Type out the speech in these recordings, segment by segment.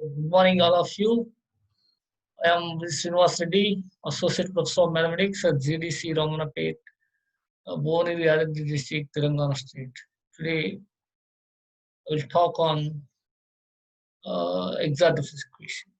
Good morning, all of you. I am Srinivas Reddy, Associate Professor of Mathematics at GDC Ramanapet, Bhuvanagiri Yadadri District, Telangana State. Today, I will talk on exact difference equation.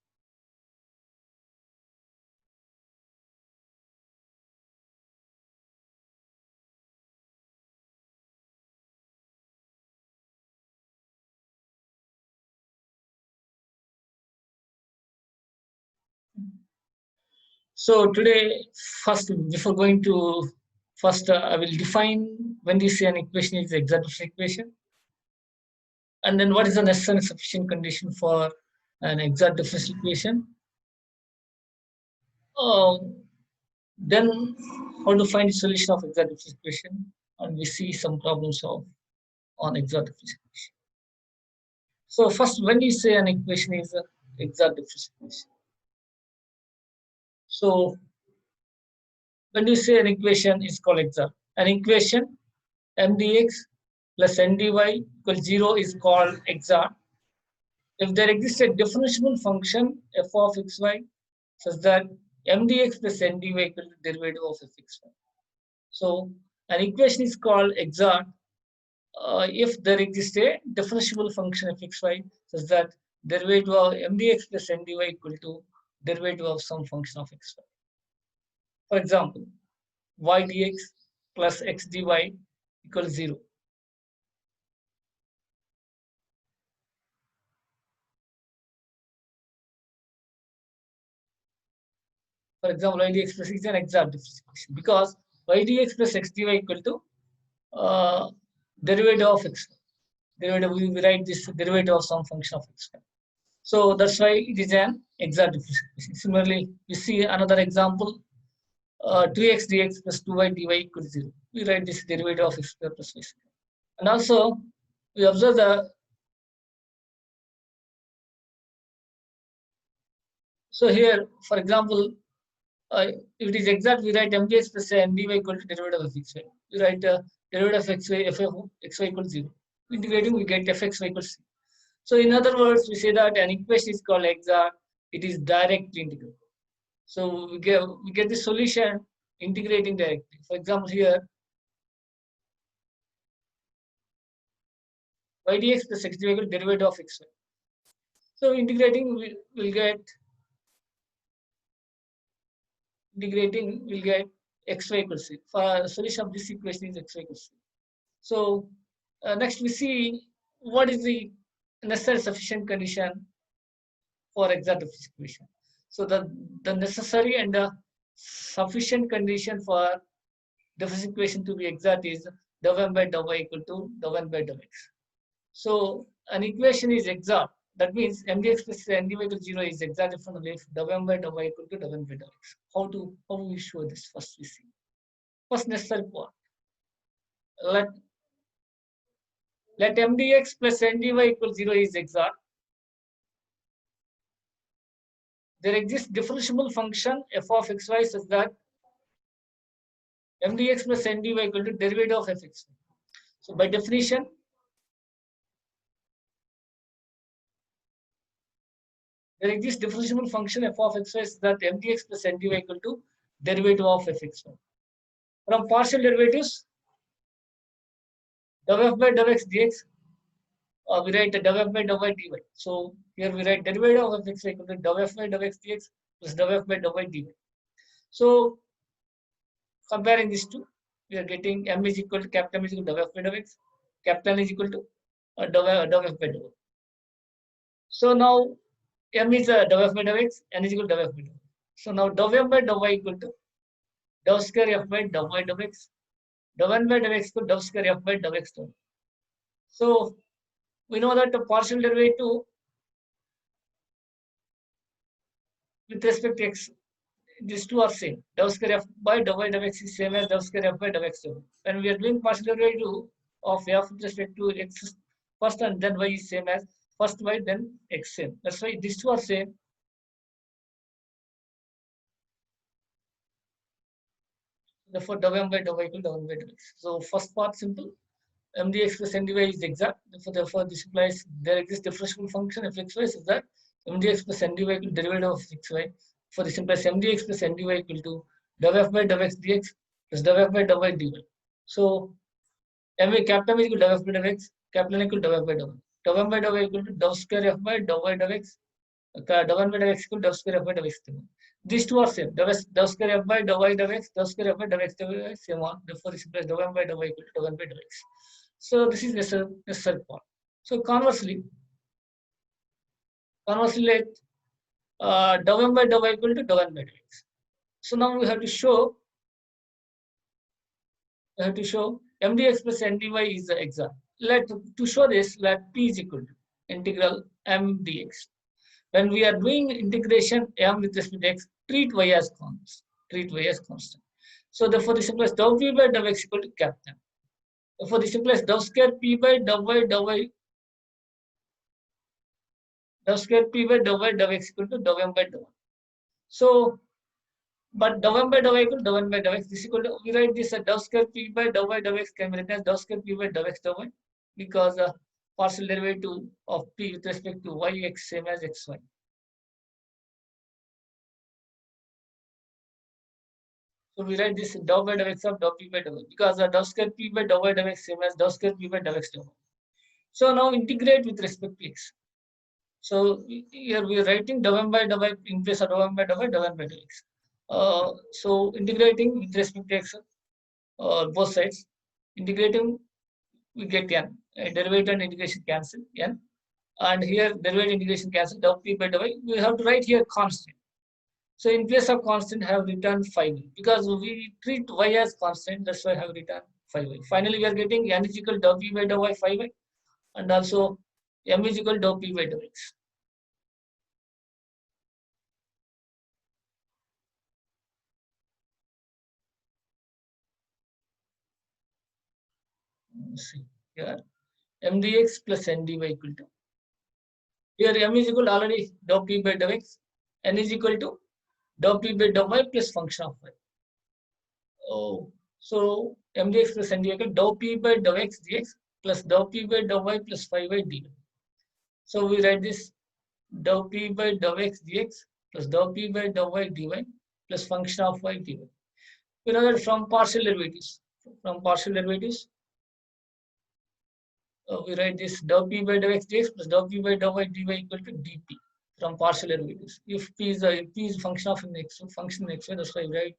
So today, first, before going to first, I will define when we say an equation is the exact difference equation, and then what is the necessary and sufficient condition for an exact difference equation. Then how to find the solution of exact difference equation, and we see some problems of on exact difference equation. So first, when you say an equation is an exact difference equation, so when you say an equation is called exact, an equation mdx plus ndy equals 0 is called exact if there exists a differentiable function f of xy such that mdx plus ndy equal to derivative of fxy. So an equation is called exact if there exists a differentiable function of xy such that derivative of mdx plus ndy equal to derivative of some function of xy. For example, y dx plus x dy equals 0. For example, y dx plus x is an exact difference equation because y dx plus x dy equal to derivative of x. Derivative, we write this derivative of some function of x. So that's why it is an exact difference equation. Similarly, we see another example, 2x dx plus 2y dy equals 0. We write this derivative of x square plus y square. And also, we observe the so here, for example, if it is exact, we write mdx plus ndy equal to derivative of xy. We write derivative of xy, f of xy equals 0. Integrating, we get fxy equals c. So in other words, we say that an equation is called exact. It is directly integrable. So we get the solution integrating directly. For example, here y dx plus x dy equal to derivative of xy. So integrating, we'll get xy equals c. For the solution of this equation is xy equals c. So next we see what is the necessary sufficient condition for exact difference equation. So the necessary and the sufficient condition for difference equation to be exact is dou m by dou y equal to dou n by dou x. So an equation is exact. That means mdx plus ndy equal to 0 is exact different if dou m by dou y equal to dou n by dou x. How we show this? First we see. First necessary part. Let mdx plus ndy equal 0 is exact. There exists differentiable function f of xy such that mdx plus ndy equal to derivative of fxy. So by definition, there exists differentiable function f of xy such that mdx plus ndy equal to derivative of fxy. From partial derivatives, dou f by dou x dx, we write dou f by dou y dy. So here we write derivative of fxy equal to dou f by dou x dx plus dou f by dou y dy. So comparing these two, we are getting m is equal to capital M is equal to dou f by dou x, capital N is equal to dou f by dou y. So now m is dou f by dou x, n is equal to dou f by dou y. So now dou m by dou y equal to dou square f by dou y dou x, dou n by dou x equal to dou square f by dou x dou. So we know that the partial derivative with respect to x, these two are same. Dou square f by dou y dou x is same as dou square f by dou x dou. When we are doing partial derivative of f with respect to x first and then y is same as first y then x same. That's why these two are same. Therefore, dou m by dou y equal to dou n by dou x. So first part simple. mdx plus ndy is exact. Therefore, this implies there exists differentiable function f xy is that mdx plus ndy equal to derivative of 6y. For the simplest, mdx plus ndy equal to dou f by dou x dx plus dou f by dou y dy. So capital M is equal to dou f by dou x, capital N equal to dou f by dou y. Dou m by dou y equal to dou square f by dou y dou x. Dou n by dou x equal to dou square f by dou x. These two are same. Dou square f by dou y dou x, dou square f by dou x dou y same one. Therefore, this implies dou m by dou y equal to dou n by dou x. So this is necessary part. So conversely, let dou m by dou y equal to dou n by dou x. So now we have to show mdx plus ndy is the exact. To show this, let p is equal to integral m dx. When we are doing integration m with respect to x, treat y as constant. So therefore, the simplest dou p by dou x equal to capital. For the simplest dou square p by dou y dou y, dou square p by dou y dou x equal to dou m by dou y. So, but dou m by dou y equal to dou n by dou x. This equal to, we write this dou square p by dou y dou x can be written as dou square p by dou x dou y, because partial derivative of p with respect to y x same as xy. So we write this dou by dou x of dou p by dou y, because dou square p by dou y dou x same as dou square p by dou x dou y. So now integrate with respect to x. So here we are writing dou m by dou y in place of dou m by dou y dou n by dou x. So integrating with respect to x, both sides, integrating, we get n. Derivative and integration cancel n, and here derivative integration cancel dou p by dou y. We have to write here constant. So in place of constant, I have written 5y, because we treat y as constant. That's why I have written 5y. Finally, we are getting n is equal to dou p by dou y 5y, and also m is equal to dou p by dou x. See here, m dx plus n dy equal to, here m is equal to already dou p by dou x, n is equal to dou p by dou y plus function of y. Oh, so m dx plus n dy equal to dou p by dou x dx plus dou p by dou y plus 5y dy. So we write this dou p by dou x dx plus dou p by dou y dy plus function of y dy. We know that from partial derivatives, we write this dou p by dou x dx plus dou p by dou y dy equal to dp from partial derivatives. If p is function of an x, function x, that's why we write.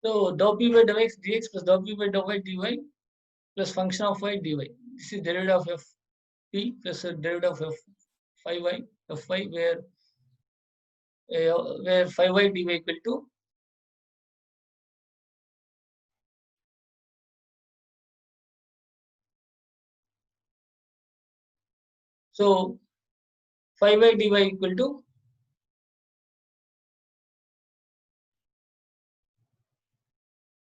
So dou p by dou x dx plus dou p by dou y dy plus function of y dy. This is derivative of f p plus derivative of f 5y fy, where 5y dy equal to so 5y dy equal to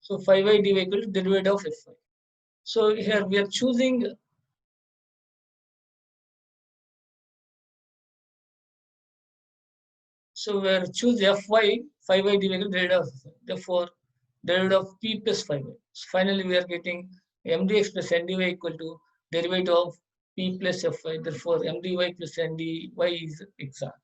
so 5y dy equal to derivative of fy. So here we are choosing. So we are choose fy 5y dy equal to derivative of fy. Therefore, derivative of p plus 5y. So finally, we are getting m dx plus n dy equal to derivative of p plus fy. Therefore, m dy plus n dy is exact.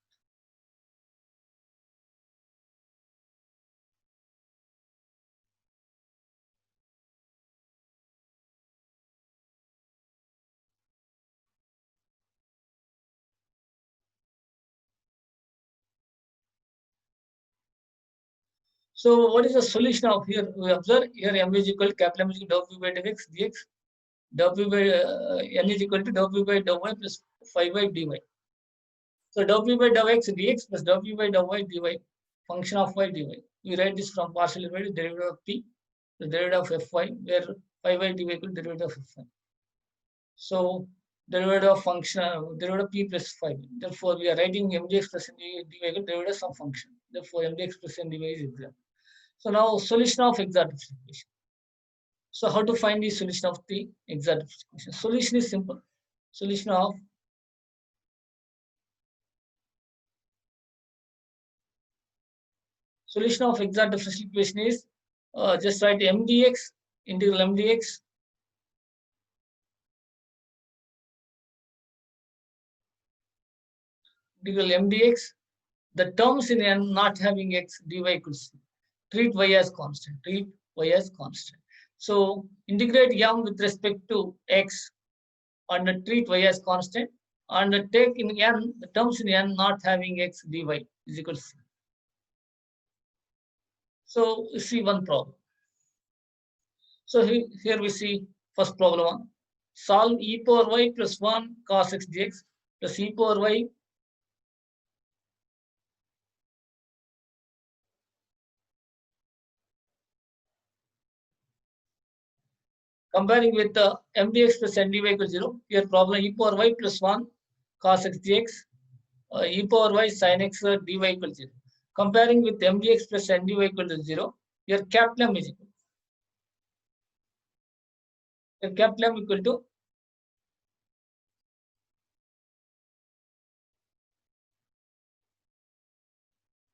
So what is the solution of here? We observe here m is equal to capital M is equal to dou p by dou x dx, dou p by n is equal to dou p by dou y plus 5y dy. So dou p by dou x dx plus dou p by dou y dy, function of y dy. We write this from partial derivative of p, the derivative of fy, where phi y dy equal derivative of fy. So derivative of function, derivative of p plus phi. Therefore, we are writing mdx plus dy equal derivative of some function. Therefore, mdx plus dy is exact. So now solution of exact differential equation. So how to find the solution of the exact differential equation? Solution is simple. Solution of exact differential equation is just write mdx integral mdx integral mdx. The terms in n not having x dy equals c. Treat y as constant. Treat y as constant. So integrate m with respect to x and treat y as constant, and take in n the terms in n not having x dy is equal to c. So we see one problem. So here we see first problem one. Solve e power y plus 1 cos x dx plus e power y comparing with the mdx plus ndy equals 0. Here problem e power y plus 1 cos x dx, e power y sin x dy equals 0. Comparing with mdx plus ndy equal to 0, here capital M is equal. Here capital M equal to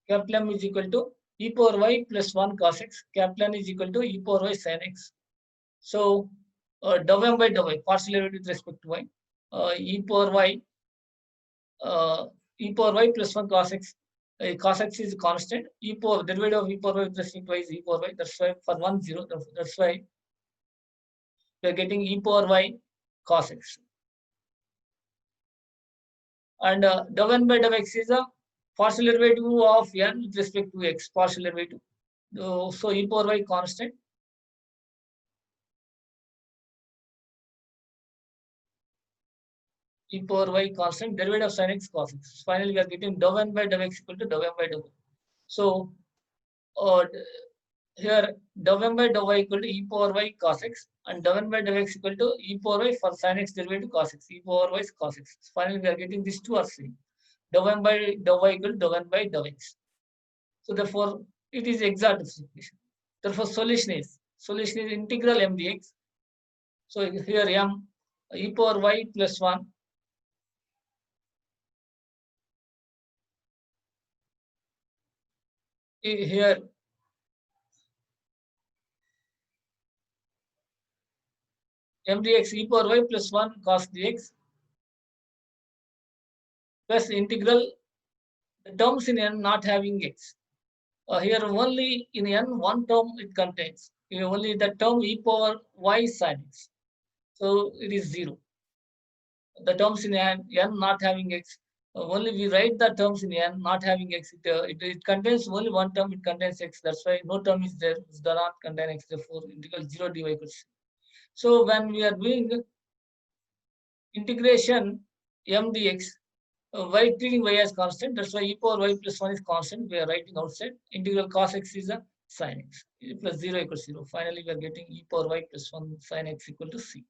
capital M is equal to e power y plus 1 cos x. Capital N is equal to e power y sin x. So dou m by dou y, partial derivative with respect to y, e power y plus 1 cos x. Cos x is constant. Derivative of e power y with respect to y is e power y. That's why for 1 0. That's why we are getting e power y cos x. And dou n by dou x is a partial derivative of n with respect to x. Partial derivative. So e power y constant. E power y constant, derivative of sin x cos x. Finally, we are getting dou n by dou x equal to dou m by dou y. So uh, here dou m by dou y equal to e power y cos x, and dou n by dou x equal to e power y for sin x derivative cos x. E power y is cos x. Finally, we are getting these two are same. Dou m by dou y equal to dou n by dou x. So therefore, it is exact differential equation. Therefore, solution is integral m dx. So here m e power y plus 1 here m dx e power y plus 1 cos dx plus integral the terms in n not having x. Here only in n one term it contains. Here only the term e power y sin x. So it is 0. The terms in n not having x. Only we write the terms in n not having x. It contains only one term, it contains x. That's why no term is there, it does not contain x. Therefore, integral 0 dy equals. So when we are doing integration m dx, y treating y as constant, that's why e power y plus 1 is constant. We are writing outside. Integral cos x is a sin x. Plus 0 equals 0. Finally, we are getting e power y plus 1 sin x equal to c.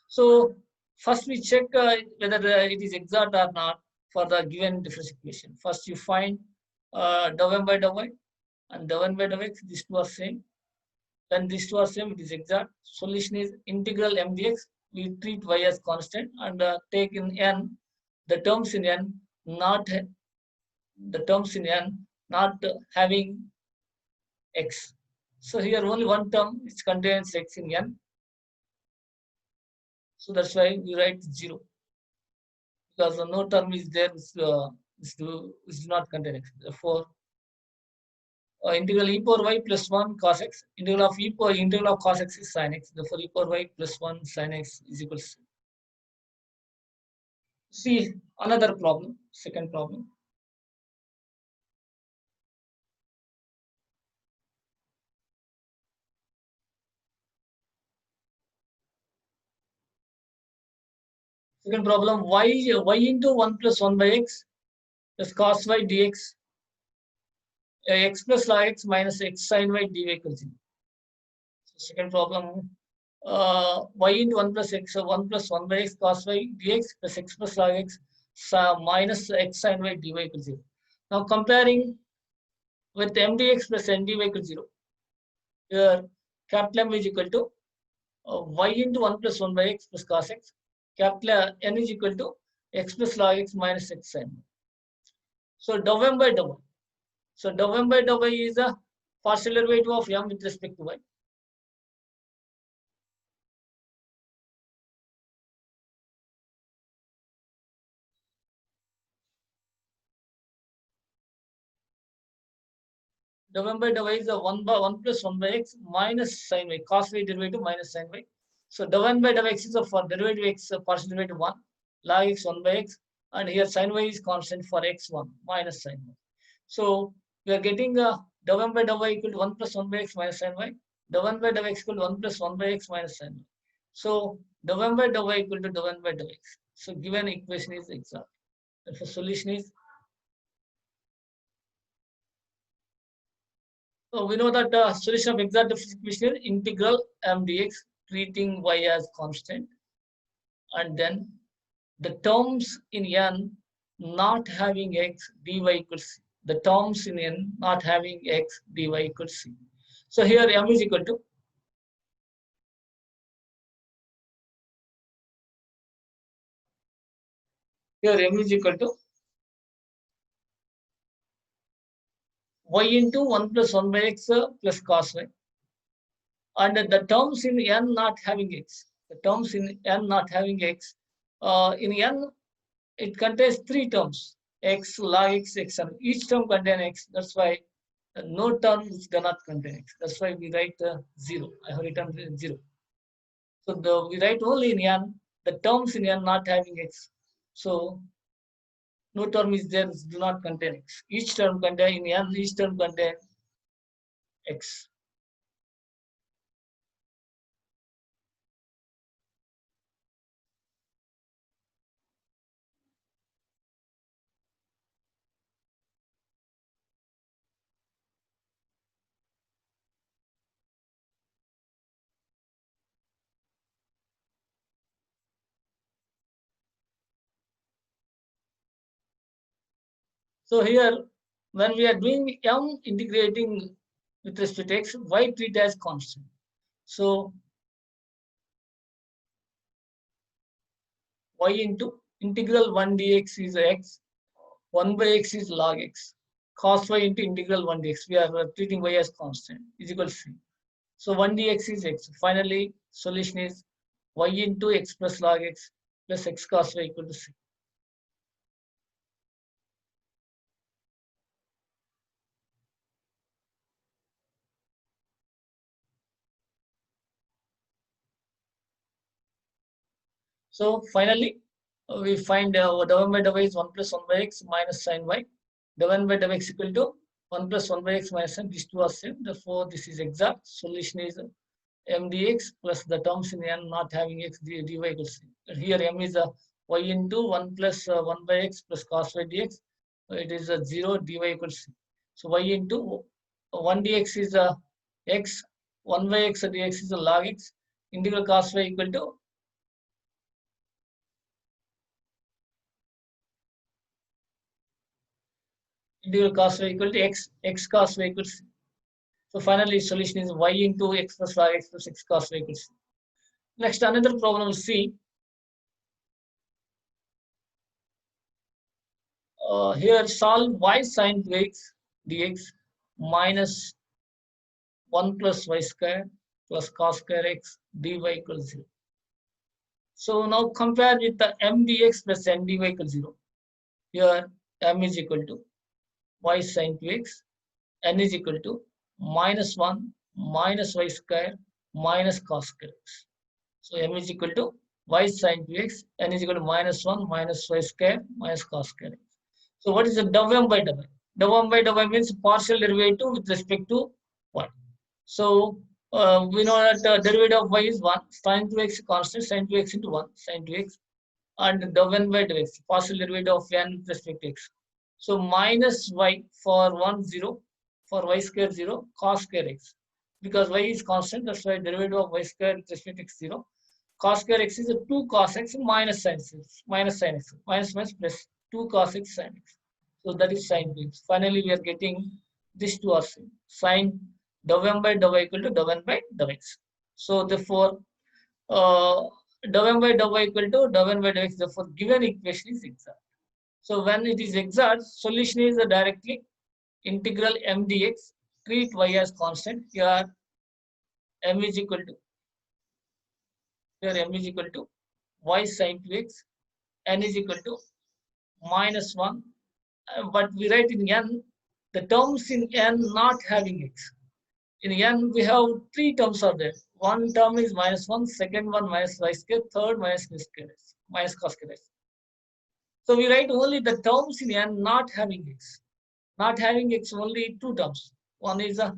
So first we check whether it is exact or not for the given differential equation. First you find dou m by dou y and dou n by dou x. These two are same. When these two are same, it is exact. Solution is integral m dx. We treat y as constant and take in n the terms in n not having x. So here only one term which contains x in n. So that's why we write 0, because no term is there which do not contain x. Therefore, integral e power y plus 1 cos x, integral of cos x is sin x. Therefore, e power y plus 1 sin x is equal to c. See another problem, second problem. Second problem, y into 1 plus 1 by x plus cos y dx, x plus log x minus x sin y dy equals 0. So second problem, y into 1 plus x, so 1 plus 1 by x cos y dx plus x plus log x minus x sin y dy equals 0. Now comparing with m dx plus n dy equals 0, here capital M is equal to y into 1 plus 1 by x plus cos x, capital N is equal to x plus log x minus x sin y. So dou m by dou y. So dou m by dou y is a partial derivative of m with respect to y. Dou m by dou y is a 1 plus 1 by x minus sin y, cos y derivative minus sin y. So dou n by dou x is a for derivative x, partial derivative 1, log x 1 by x, and here sin y is constant for x1 minus sin y. So we are getting dou m by dou y equal to 1 plus 1 by x minus sin y. Dou n by dou x equal to 1 plus 1 by x minus sin y. So dou m by dou y equal to dou n by dou x. So given equation is exact. The solution is, so we know that the solution of exact differential equation is integral m dx, treating y as constant, and then the terms in n not having x dy equals c. The terms in n not having x dy equals c. So here m is equal to, here m is equal to y into 1 plus 1 by x plus cos y. And the terms in n not having x, the terms in n not having x, in n it contains three terms, x, log x, x, and each term contains x. That's why no terms do not contain x. That's why we write 0. I have written 0. So we write only in n the terms in n not having x. So no term is there, do not contain x. Each term contain in n, each term contain x. So here, when we are doing m integrating with respect to x, y treat as constant. So y into integral 1 dx is x, 1 by x is log x, cos y into integral 1 dx, we are treating y as constant, is equal to c. So 1 dx is x. Finally, solution is y into x plus log x plus x cos y equal to c. So finally, we find dou m by dou y is 1 plus 1 by x minus sin y. Dou n by dou x equal to 1 plus 1 by x minus sin. These two are same. Therefore, this is exact. Solution is m dx plus the terms in n not having x dy equals c. Here m is y into 1 plus 1 by x plus cos y dx. It is 0, dy equals c. So y into 1 dx is x, 1 by x dx is log x. Integral cos y equal to integral cos y equal to x, x cos y equals c. So finally, solution is y into x plus log x plus x cos y equals c. Next, another problem C. Here solve y sin 2x dx minus 1 plus y square plus cos square x dy equals 0. So now compare with the m dx plus n dy equals 0. Here m is equal to y sin 2x, n is equal to minus 1 minus y square minus cos square x. So m is equal to y sin 2x, n is equal to minus 1 minus y square minus cos square x. So what is the dou m by dou y? Dou m by dou y means partial derivative with respect to y. So we know that derivative of y is 1, sin 2x constant, sin 2x into 1, sin 2x, and dou n by dou x, partial derivative of n with respect to x. So minus y for 1, 0, for y square 0, cos square x. Because y is constant, that's why derivative of y square with respect to x 0. Cos square x is a 2 cos x minus sin x, minus sin x, minus plus 2 cos x sin x. So that is sin x. Finally, we are getting this two are sin dou m by dou y equal to dou n by dou x. So therefore, dou m by dou y equal to dou n by dou x. Therefore, given equation is exact. So when it is exact, solution is directly integral m dx. Treat y as constant. Here m is equal to y sin 2x. N is equal to minus 1. But we write in n the terms in n not having x. In n we have three terms are there. One term is minus 1, second one minus y square, third minus c square, minus cos square. So we write only the terms in n not having x. Not having x only two terms. One is a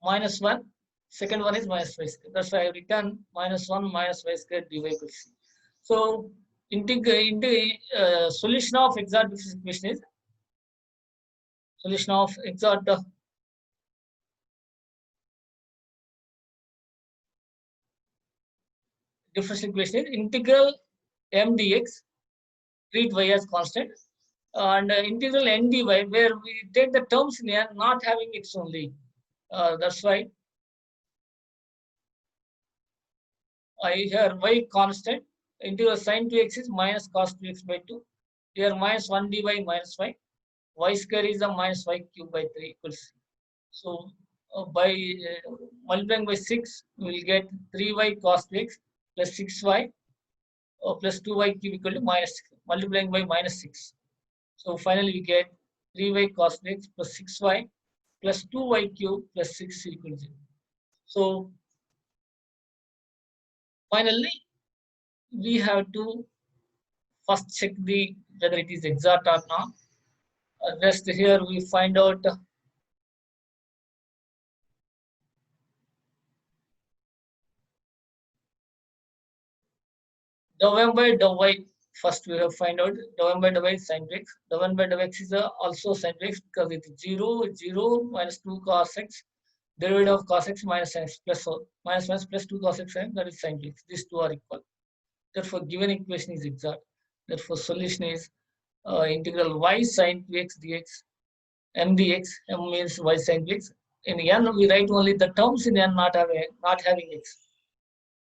minus 1, second one is minus y square. That's why I written minus 1 minus y square dy equals c. So solution of exact differential equation is solution of exact differential equation is integral m dx, treat y as constant, and integral n dy, where we take the terms in n not having x only. That's why I here y constant, integral sin 2x is minus cos 2x by 2. Here minus 1 dy minus y. Y square is a minus y cube by 3 equals c. So by multiplying by 6, we will get 3y cos 2x plus 6y plus 2y cube equal to minus 6, multiplying by minus 6. So finally we get 3y cos 2x plus 6y plus 2y cube plus 6 equal to 0. So finally, we have to first check the whether it is exact or not. Just here we find out dou m by dou y. First we have find out dou m by dou y sin x. Dou n by dou x is also sin x because it is 0 minus 2 cos x. Derivative of cos x minus sin x plus minus plus 2 cos x, that is sin x. These two are equal. Therefore, given equation is exact. Therefore, solution is integral y sin 2x dx m dx. M means y sin 2x. In n, we write only the terms in n not having x.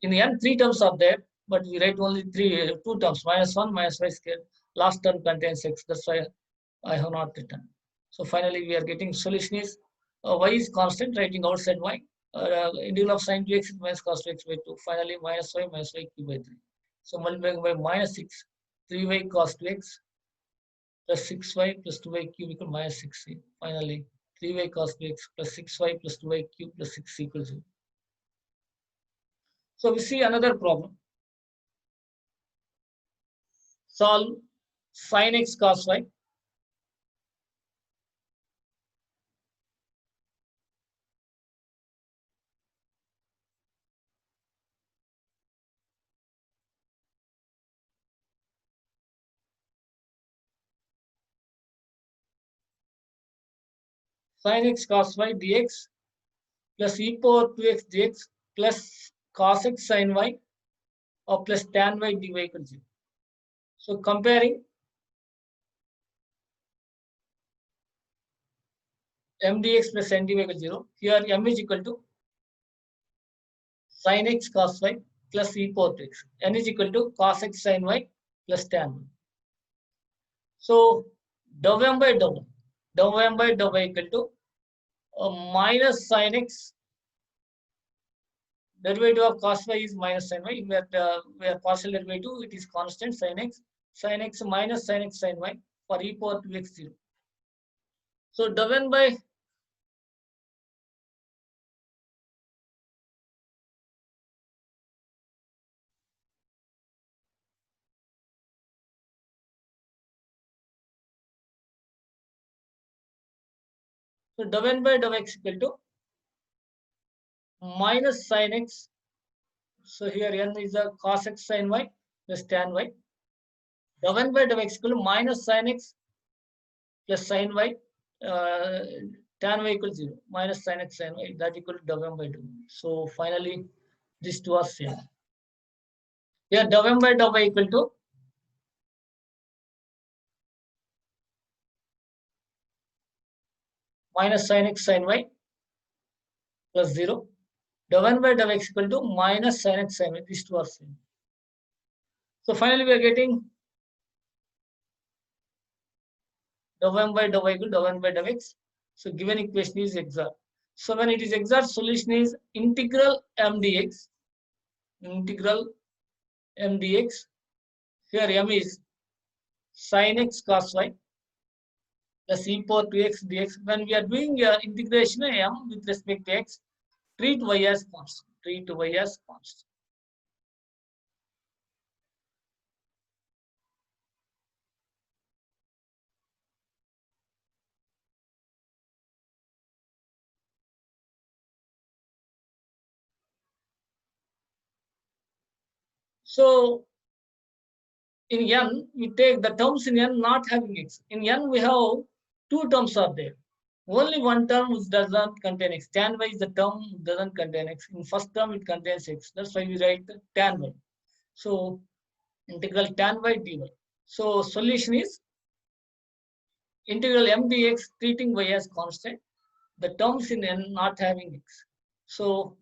In n, three terms are there, but we write only two terms, minus 1 minus y square. Last term contains x. That's why I have not written. So finally, we are getting solution is y is constant, writing outside y. Integral of sin 2x minus cos 2x by 2. Finally, minus y cube by 3. So multiplying by minus 6, 3y cos 2x plus 6y plus 2y cube equal minus 6c. Finally, 3y cos 2x plus 6y plus 2y cube plus 6 equals 0. So we see another problem. Solve sin x cos y. Sin x cos y dx plus e power 2x dx plus cos x sin y or plus tan y dy equals 0. So comparing m dx plus n dy equals 0. Here m is equal to sin x cos y plus e power 2x. N is equal to cos x sin y plus tan y. So dou m by dou y equal to minus sin x. Derivative of cos y is minus sin y. Where partial derivative, it is constant sin x minus sin x sin y for e power 2x 0. So dou n by dou n by dou x equal to minus sin x. So here n is a cos x sin y plus tan y Dou n by dou x equal to minus sin x plus sin y, uh, tan y equals 0, minus sin x sin y, that equal to dou m by dou. So finally, these two are same. Here dou m by dou y equal to minus sin x sin y plus 0. Dou n by dou x equal to minus sin x sin y. These two are same. So finally, we are getting dou m by dou y equal to dou n by dou x. So given equation is exact. So when it is exact, solution is integral m dx. Integral m dx. Here m is sin x cos y plus e power 2x dx. When we are doing integration m with respect to x, treat y as constant. Treat y as constant. So in n, we take the terms in n not having x. In n, we have two terms are there. Only one term which does not contain x. Tan y is the term doesn't contain x. In first term, it contains x. That's why we write tan y. So integral tan y dy. So solution is integral m dx treating y as constant. The terms in n not having x. So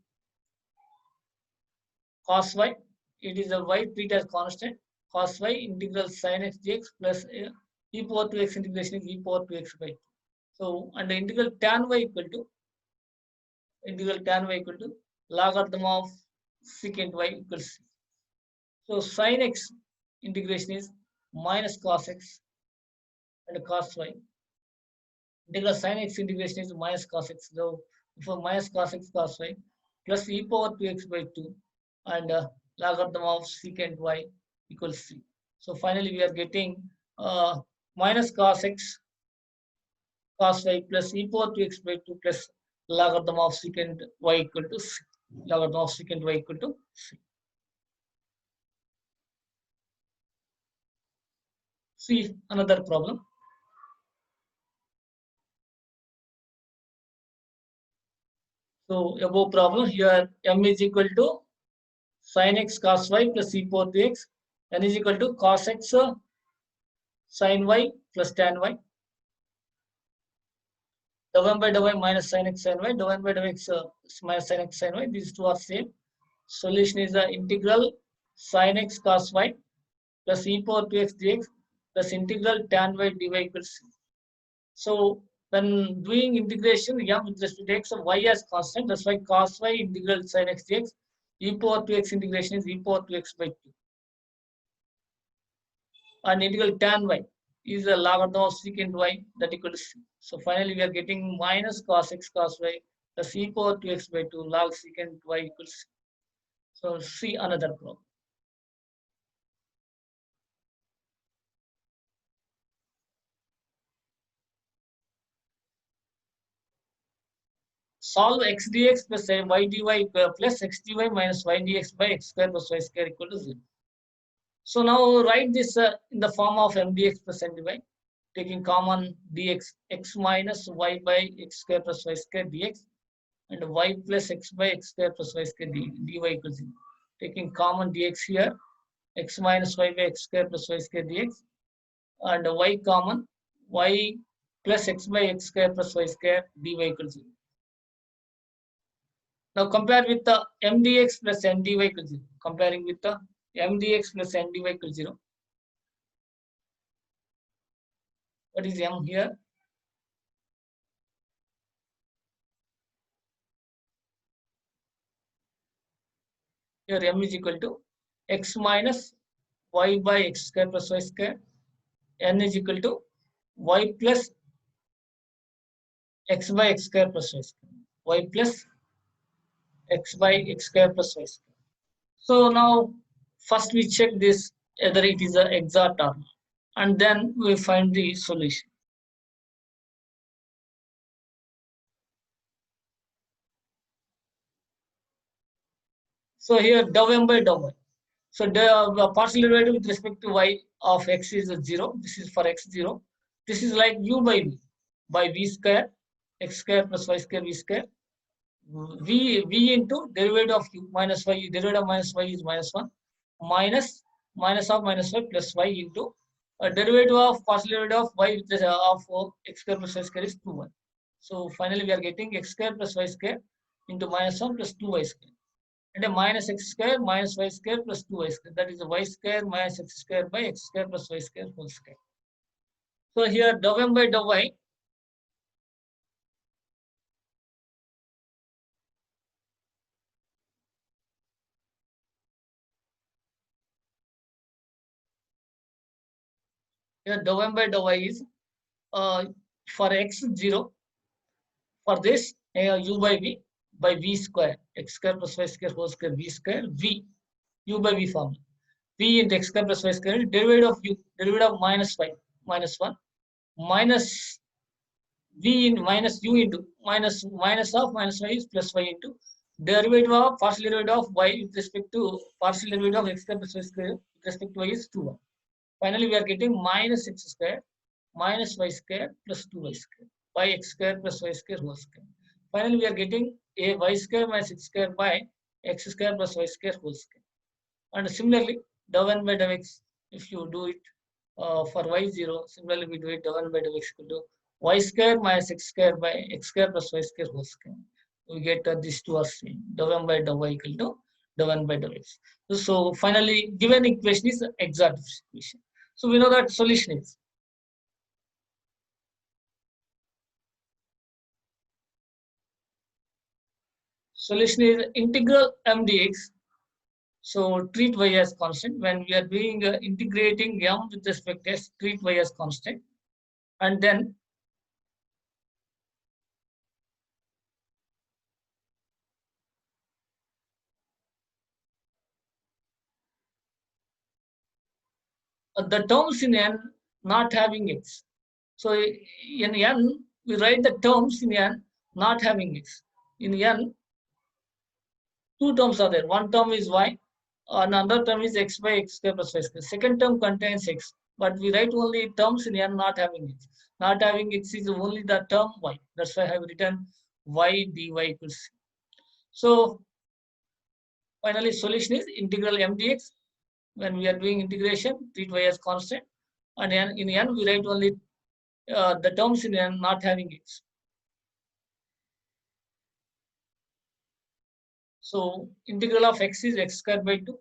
cos y, it is a y treated as constant. Cos y integral sin x dx plus e power 2x integration is e power 2x by 2. So and the integral tan y equal to logarithm of secant y equals c. So sin x integration is minus cos x and cos y. Integral sin x integration is minus cos x. So for minus cos x cos y plus e power 2x by 2 and logarithm of secant y equals c. So finally we are getting minus cos x cos y plus e power 2x by 2 plus logarithm of secant y equal to c. Logarithm of secant y equal to c. See another problem. So above problem here m is equal to sin x cos y plus e power 2x, n is equal to cos x sin y plus tan y, dou m by dou y minus sin x sin y, dou n by dou x minus sin x sin y. These two are same. Solution is the integral sin x cos y plus e power 2x dx plus integral tan y dy equals c. So when doing integration, m with respect to x of y as constant, that's why cos y integral sin x dx, e power 2x integration is e power 2x by 2. And integral tan y is a logarithm of secant y that equal to c. So finally we are getting minus cos x cos y plus e power 2x by 2 log secant y equals c. So see another problem. Solve x dx plus y dy plus x dy minus y dx by x square plus y square equal to 0. So now write this in the form of m dx plus n dy, taking common dx, x minus y by x square plus y square dx, and y plus x by x square plus y square dy equals 0. Taking common dx here, x minus y by x square plus y square dx, and y common, y plus x by x square plus y square dy equals 0. Now compare with the m dx plus n dy equals 0. Comparing with the m dx plus n dy equals 0. What is m here? Here m is equal to x minus y by x square plus y square. N is equal to y plus x by x square plus y square. Y plus x by x square plus y square. So now first we check this whether it is an exact or not, and then we find the solution. So here dou m by dou y. So the partial derivative with respect to y of x is 0. This is for x 0. This is like u by v square, x square plus y square v square. V into derivative of u minus y, derivative of minus y is minus 1, minus of minus y plus y into derivative of partial derivative of y with of x square plus y square is 2y. So finally we are getting x square plus y square into minus 1 plus 2y square. And a minus x square minus y square plus 2y square. That is y square minus x square by x square plus y square whole square. So here dou m by dou y. Here dou m by dou y is for x 0. For this u by v square, x square plus y square whole square v square v, u by v formula. V into x square plus y square, derivative of u, derivative of minus y, minus 1, minus v in minus u into minus of minus y is plus y into derivative of partial derivative of y with respect to partial derivative of x square plus y square with respect to y is 2y. Finally, we are getting minus x square minus y square plus 2y square by x square plus y square whole square. Finally, we are getting a y square minus x square by x square plus y square whole square. And similarly, dou n by dou x, if you do it for y0, similarly we do it dou n by dou x equal to y square minus x square by x square plus y square whole square. We get these two are same. Dou m by dou y equal to dou n by dou x. So finally, given equation is exact equation. So we know that solution is integral m dx. So treat y as constant. When we are doing integrating m with respect to s, treat y as constant. And then the terms in n not having x. So in n, we write the terms in n not having x. In n, two terms are there. One term is y, another term is x by x square plus y square. Second term contains x, but we write only terms in n not having x. Not having x is only the term y. That's why I have written y dy equals c. So finally, solution is integral m dx. When we are doing integration, treat y as constant, and in n we write only the terms in n not having x. So integral of x is x square by 2,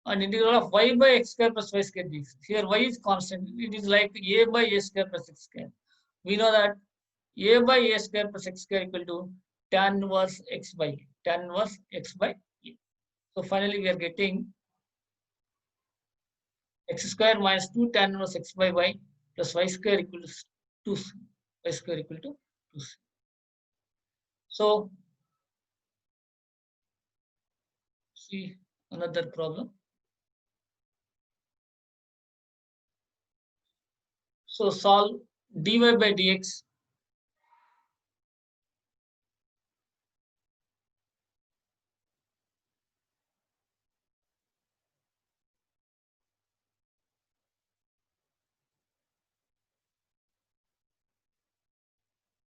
and integral of y by x square plus y square dx. Here y is constant. It is like a by a square plus x square. We know that a by a square plus x square equal to tan inverse x by a. Tan inverse x by a. So finally, we are getting x square minus 2 tan inverse x by y plus y square equals 2c. Y square equal to 2c. So see another problem. So solve dy by dx.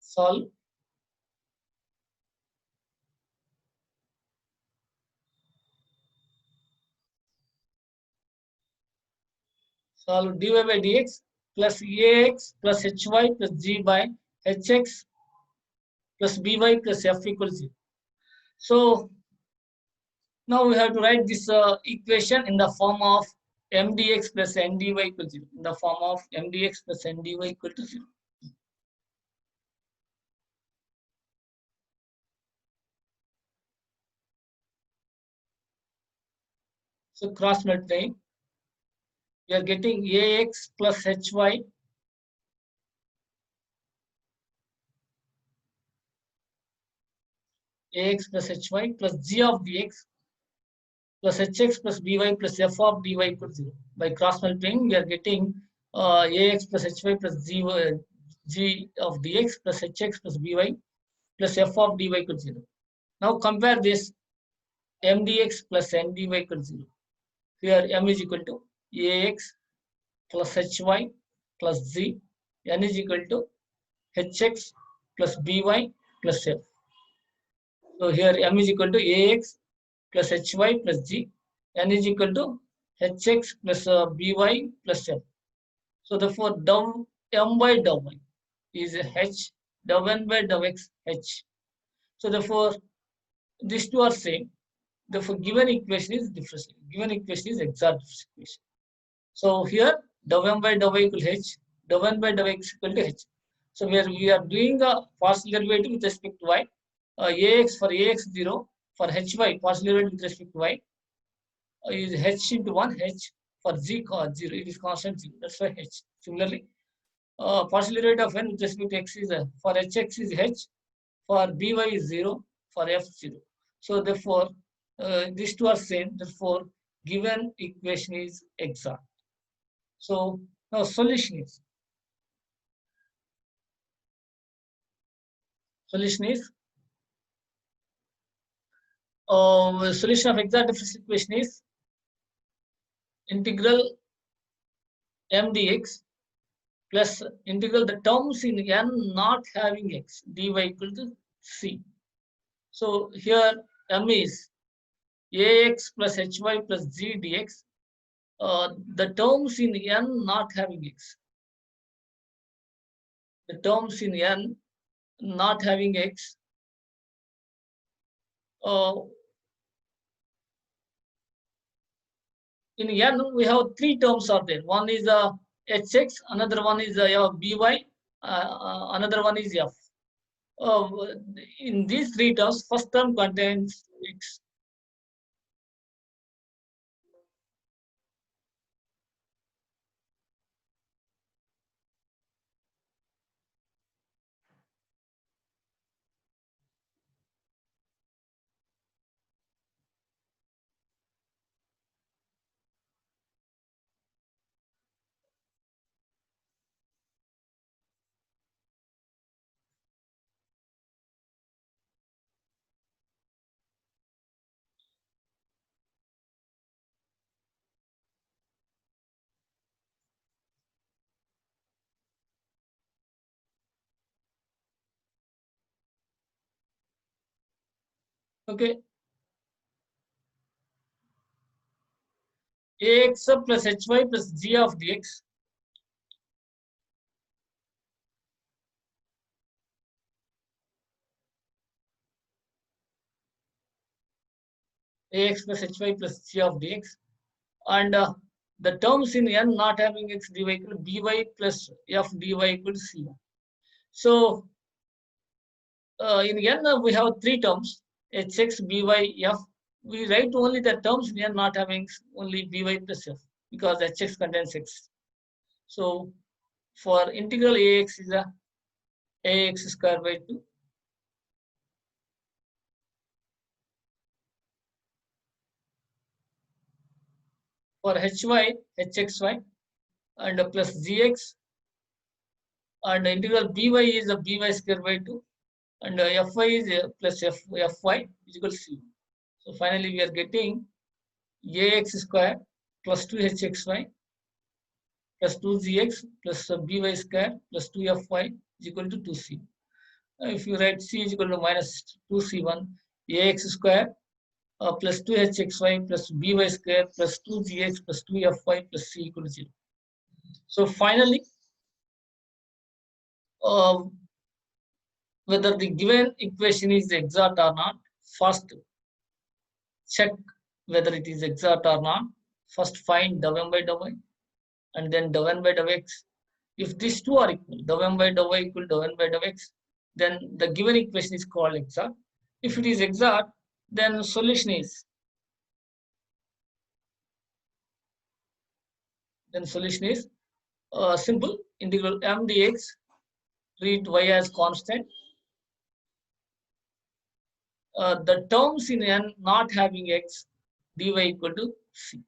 Solve dy by dx plus ax plus hy plus g by hx plus by plus f equals 0. So now we have to write this equation in the form of m dx plus n dy equals 0. In the form of m dx plus n dy equal to 0. So cross multiplying, we are getting ax plus hy ax plus hy plus g of dx plus hx plus by plus f of dy equals 0. By cross multiplying, we are getting ax plus hy plus g of dx plus hx plus by plus f of dy equals 0. Now compare this m dx plus n dy equals 0. Here m is equal to ax plus hy plus z, n is equal to hx plus by plus f. So here m is equal to ax plus hy plus g, n is equal to hx plus by plus f. So therefore dou m by dou y is h, dou n by dou x h. So therefore these two are same. Therefore given equation is differential. Given equation is exact differential equation. So here dou m by dou y equal h, dou n by dou x equal to h. So where we are doing a partial derivative with respect to y, ax for ax 0, for hy partial derivative with respect to y is h into 1 h, for z 0, it is constant 0, that's why h. Similarly, partial derivative of n with respect to x is for hx is h, for by is 0, for f 0. So therefore these two are same, therefore given equation is exact. So now solution is solution of exact differential equation is integral m dx plus integral the terms in n not having x dy equal to c. So here m is ax plus hy plus z dx. The terms in n not having x. The terms in n not having x. In n we have three terms are there. One is hx, another one is by, another one is f. In these three terms, first term contains x. Okay. Ax plus hy plus g of dx ax plus hy plus g of dx, and the terms in n not having x dy equal to by plus f dy equal to c. So in n we have three terms hx by f. We write only the terms in n not having only by plus f because hx contains x. So for integral ax is ax square by 2 for hxy and plus gx, and integral by is a by square by 2, and fy is plus fy is equal to c. So finally we are getting ax square plus 2hxy plus 2gx plus by square plus 2fy is equal to 2c. If you write c is equal to minus 2c1, ax square plus 2hxy plus by square plus 2gx plus 2fy plus c equal to 0. So finally, whether the given equation is exact or not, first check whether it is exact or not. First find dou m by dou y and then dou n by dou x. If these two are equal, dou m by dou y equal dou n by dou x, then the given equation is called exact. If it is exact, then solution is simple. Integral m dx, treat y as constant. The terms in n not having x dy equal to c.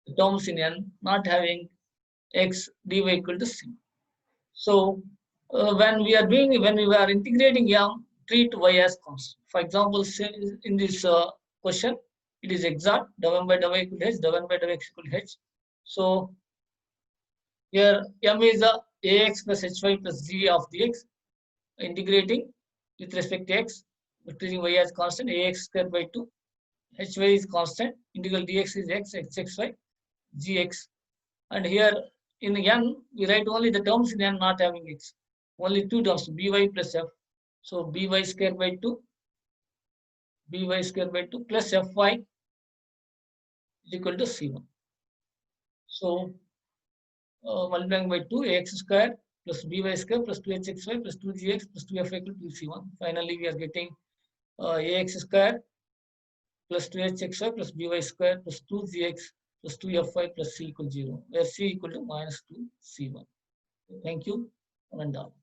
The terms in n not having x dy equal to c. So when we are integrating m, treat y as constant. For example, in this question, it is exact. Dou m by dou y equal to h, dou n by dou x equal to h. So Here m is the ax plus hy plus g of dx, integrating with respect to x, increasing y as constant, ax square by 2, hy is constant, integral dx is x, xy, gx. And here in n, we write only the terms in n not having x. Only two terms, by plus f. So by square by 2, by square by 2 plus fy is equal to c1. So multiplying by 2, ax square plus by square plus 2hxy plus 2gx plus 2fy equal to c1. Finally, we are getting ax square plus 2hxy plus by square plus 2gx plus 2fy plus c equal to 0, where c equal to minus 2 c1. Thank you, and all.